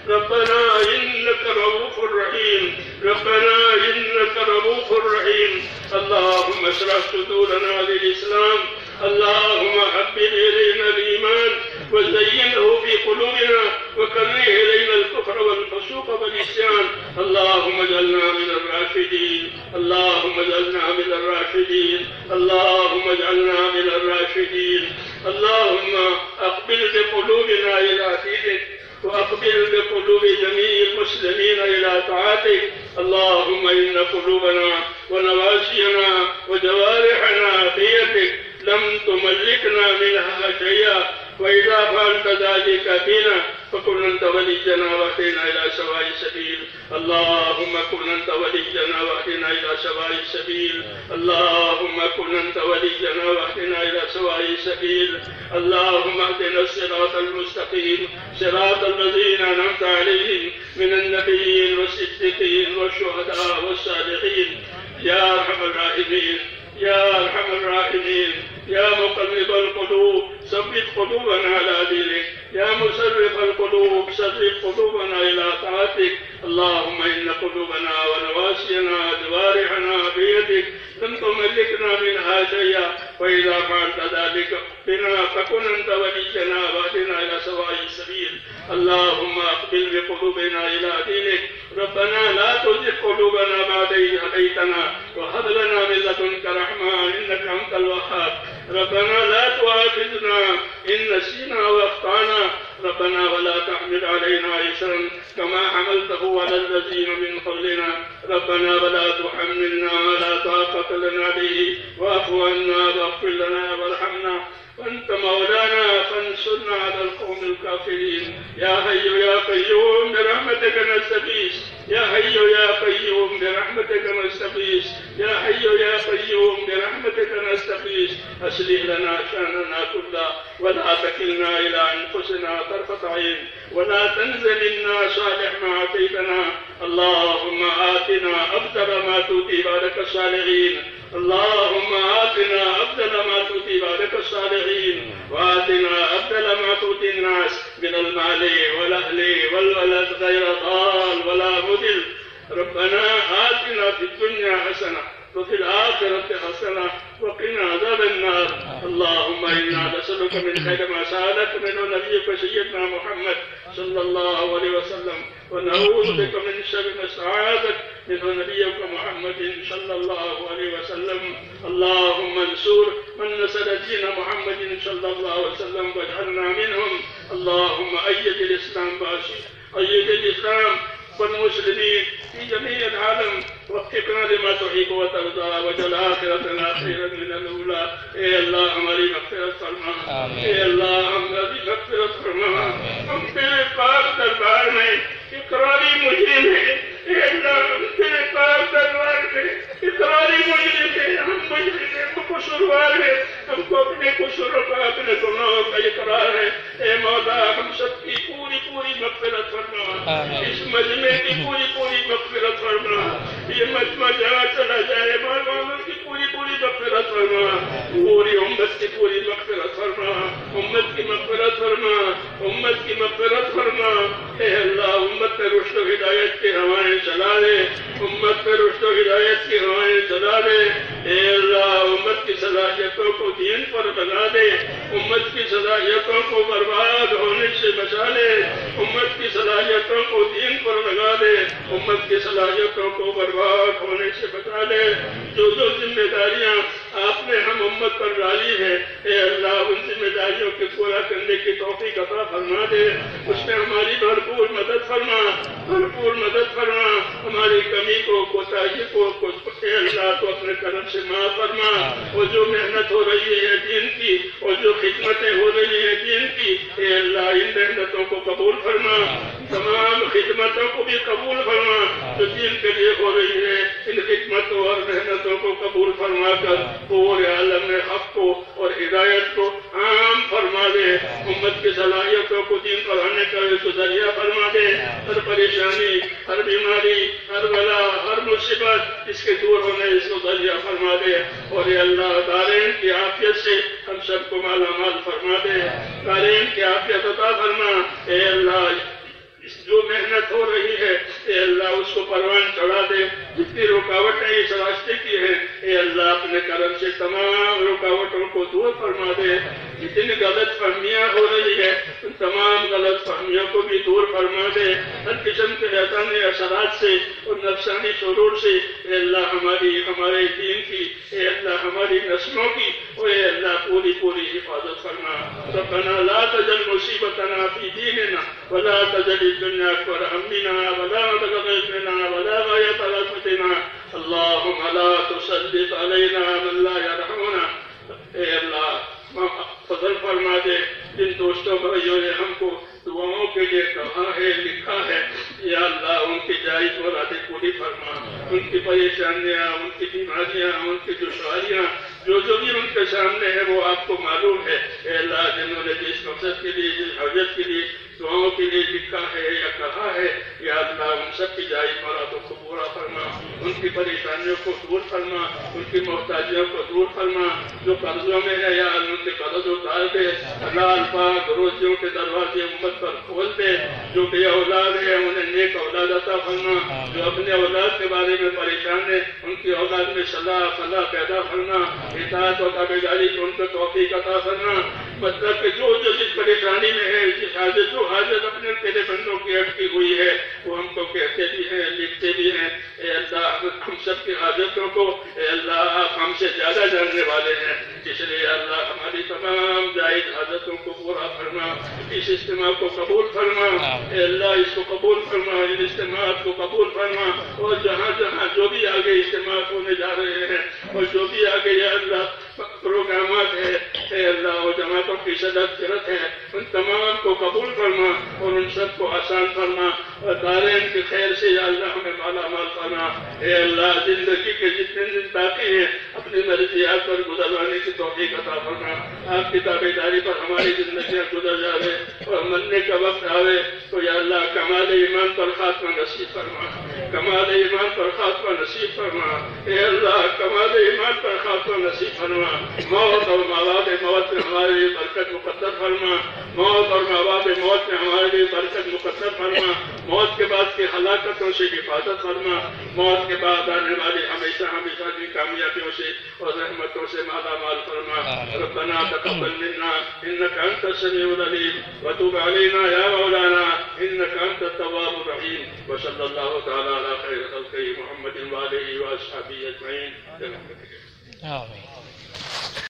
ربنا إنك رؤوف رحيم، ربنا إنك رؤوف رحيم. اللهم اشرح صدورنا للإسلام، اللهم حبب إلينا الإيمان وزينه في قلوبنا وكره إلينا الكفر والفسوق والعصيان. اللهم اجعلنا من الراشدين، اللهم اجعلنا من الراشدين، اللهم اجعلنا من الراشدين. اللهم أقبل بقلوبنا إلى دينك وأقبل بقلوب جميع المسلمين إلى طاعتك. اللهم إن قلوبنا ونواسينا وجوارحنا بيدك، لم تملكنا منها شيئا، وإذا فعلت ذلك بنا فكن أنت ولينا واهدنا إلى سواء السبيل. اللهم كن أنت ولينا واهدنا إلى سواء السبيل. اللهم كن أنت ولينا واهدنا إلى سواء السبيل. اللهم اهدنا الصراط المستقيم، صراط الذين أنعمت عليهم من النبيين والصديقين والشهداء والصالحين. يا أرحم الراحمين، يا أرحم الراحمين، يا مقلب القلوب ثبت قلوبنا على دينك، يا مصرف القلوب صرف قلوبنا إلى طاعتك. اللهم إن قلوبنا ونواسينا جوارحنا بيدك، لم تملكنا منها شيئا، وإذا فعلت ذلك بنا فكن أنت ولينا واهدنا إلى سواء السبيل. اللهم أقبل بقلوبنا إلى دينك. ربنا لا تزغ قلوبنا بعد إذ هديتنا وهب لنا من لدنك رحمة إنك أنت الوهاب. ربنا لا تؤاخذنا إن نسينا وأخطأنا، ربنا ولا تحمل علينا إصرا كما حملته على الذين من قبلنا، ربنا ولا تحملنا ما لا طاقة لنا به واعف عنا واغفر لنا وارحمنا وأنت مولانا فانصرنا على القوم الكافرين. يا حي يا قيوم برحمتك نستغيث، يا حي يا قيوم برحمتك نستغيث، يا حي يا قيوم برحمتك نستغيث. أصلح لنا شأننا كله ولا تكلنا إلى أنفسنا طرفة عين، ولا تنزل منا صالح ما أعطيتنا. اللهم آتنا أفضل ما تؤتي عبادك الصالحين، اللهم آتنا أفضل ما تؤتي عبادك الصالحين، وآتنا أفضل ما تؤتي الناس من المال والأهل والولد غير ضال ولا مضل. ربنا آتنا في الدنيا حسنة وفي الآخرة حسنة وقنا عذاب النار. اللهم إنا نسألك من خير ما سألك منه نبيك سيدنا محمد صلى الله عليه وسلم، ونعوذ بك من شر ما استعاذك منه نبيك محمد صلى الله عليه وسلم. اللهم انصر من نصر دين محمد صلى الله عليه وسلم واجعلنا منهم. اللهم أيد الإسلام بأسره، أيد الإسلام والمسلمين في جميع العالم، وفقنا لما تحب وترضى، وجعل آخرتنا خيرا من الأولى. اے اللہ ہماری مغفرت فرما، اے اللہ ہماری مغفرت فرما. ہم تیرے پاک دربار میں اقراری مجرم ہیں، اے اللہ ہم تیرے پاک دربار میں اقراری مجرم ہیں، ہم مجرم ہیں، ہم قصوروار ہیں، ہم کو اپنے قصوروں کا اپنے گناہوں کا اقرار ہے. اے مولا ہم سب کی پوری پوری مغفرت فرما، اس مجمع کی پوری پوری مغفرت فرما. یہ مجمع جہاں چلا جائے مولویوں کی پوری پوری مغفرت فرما، پوری امت کی پوری مغفرت فرما، امت کی مغفرت فرما، امت کی مغفرت فرما. اے اللہ امت پہ رشد و ہدایت کی ہوائیں چلا دے، امت پہ رشد و ہدایت کی ہوائیں چلا دے. اے اللہ امت کی صلاحیتوں کو دین پر بنا دے، امت کی صلاحیتوں کو برباد ہونے سے بچا لے، امت کی صلاحیتوں کو دین پر لگا دے، امت کی صلاحیتوں کو برباد ہونے سے بچا لے. جو جو ذمہ داریاں آپ نے ہم امت پر ڈالی ہے، اے اللہ ان ذمہ داریوں کے پورا کرنے کی توفیق عطا فرما دے. اس میں ہماری بھرپور مدد فرما، بھرپور مدد فرما. ہماری کمی کو، کوتاہی کو اے اللہ تو اپنے کرم سے معاف فرما. اور جو محنت ہو رہی ہے دین کی، اور جو خدمتیں ہو رہی ہیں دین کی، اے اللہ ان محنتوں کو قبول فرما، تمام خدمتوں کو بھی قبول فرما جو دین کے لیے ہو رہی ہے. ان خدمتوں اور محنتوں کو قبول فرما کر پورے عالم میں حق کو اور ہدایت کو عام فرما دے. امت کی صلاحیتوں کو دین پر آنے کا ایک ذریعہ فرما دے. ہر پریشانی، ہر بیماری، ہر بلا، ہر مصیبت اس کے دور ہونے اس کو ذریعہ فرما دے. اور اے اللہ دارین کی عافیت سے ہم سب کو مالا مال فرما دے، دارین کی عافیت عطا فرما. اے اللہ جو محنت ہو رہی ہے اے اللہ اس کو پروان چڑھا دے. جتنی رکاوٹیں اس راستے کی ہیں اے اللہ اپنے کرم سے تمام رکاوٹوں کو دور فرما دے. جتنی غلط فہمیاں ہو رہی ہے ان تمام غلط فہمیوں کو بھی دور فرما دے. ہر قسم کے شیطانی اثرات سے اور نفسانی شرور سے اے اللہ ہمارے دین کی اے اللہ ہماری نسلوں کی اے اللہ پوری حفاظت فرما. ربنا لا تجعل مصیبتنا فی دیننا ولا تجعل الدنیا اکبر ہمنا ولا مبلغ علمنا ولا غایۃ رغبتنا. اللهم لا تسلط علینا من لا یرحمنا. اے اللہ فضل فرما دے. جن دوستوں بھائیوں نے ہم کو دعاؤں کے لیے کہا ہے لکھا ہے یا اللہ ان کی جائز مرادیں پوری فرما. ان کی پریشانیاں ان کی بیماریاں ان کی دشواریاں جو بھی ان کے سامنے ہے وہ آپ کو معلوم ہے. اے اللہ جنہوں نے جس مقصد کے لیے جس حاجت کے لیے دعاؤں کے لیے لکھا ہے یا کہا ہے یا اللہ ان سب کی جائز مرادوں کو پورا فرما. ان کی پریشانیوں کو دور فرما. ان کی محتاجیوں کو دور فرما. جو قرضوں میں ہے یا ان کے قرض اتار دے. حلال پاک روزیوں کے دروازے امت پر کھول دے. جو بے اولاد ہے انہیں نیک اولاد عطا فرما. جو اپنے اولاد کے بارے میں پریشان ہے ان کی اولاد میں صلاح فلاح پیدا فرما. اطاعت و تابعداری کو ان کو توفیق عطا فرما. مطلب کہ جو جس پریشانی میں ہے جس حاجت اپنے تیرے بندوں کی اٹکی ہوئی ہے وہ ہم کو کہتے بھی ہیں لکھتے بھی ہیں. اے اللہ ہم سب کی حاجتوں کو اے اللہ آپ ہم سے زیادہ جاننے والے ہیں. اس لیے اللہ ہماری تمام جائز حاجتوں کو پورا فرما. اس اجتماع کو قبول فرما. اے اللہ اس کو قبول فرما. ان اجتماعات کو قبول فرما. اور جہاں جو بھی آگے اجتماعات ہونے جا رہے ہیں اور جو بھی آگے یا اللہ پروگرامات ہے اے اللہ وہ جماعتوں کی صدر فرت ہے ان تمام کو قبول فرما اور ان سب کو آسان فرما. اور دارین کے خیر سے یا اللہ ہمیں مالا مال فرما. اے اللہ زندگی کے جتنے دن باقی ہیں اپنی مرضیات پر گزروانے کی توفیق عطا فرما. آپ کی تابعداری پر ہماری زندگیاں گزر جاوے اور مرنے کا وقت آوے تو یا اللہ کمال ایمان پر خاتمہ نصیب فرما. کمال ایمان پر خاتمہ نصیب فرما. اے اللہ کمال ایمان پر خاتمہ نصیب فرما. موت اور مواد موت میں ہمارے لیے برکت مقدر فرما. موت اور مواد موت میں ہمارے لیے برکت مقدر فرما. موت کے بعد کی ہلاکتوں سے حفاظت فرما. موت کے بعد آنے والی ہمیشہ کی کامیابیوں سے اور رحمتوں سے مالا مال فرما. ربنا تقبل منا انك انت السميع العليم وتب علينا يا مولانا انك انت التواب الرحيم. وصلى الله تعالى على خير خلقه محمد وآله واصحابه اجمعين. آمين.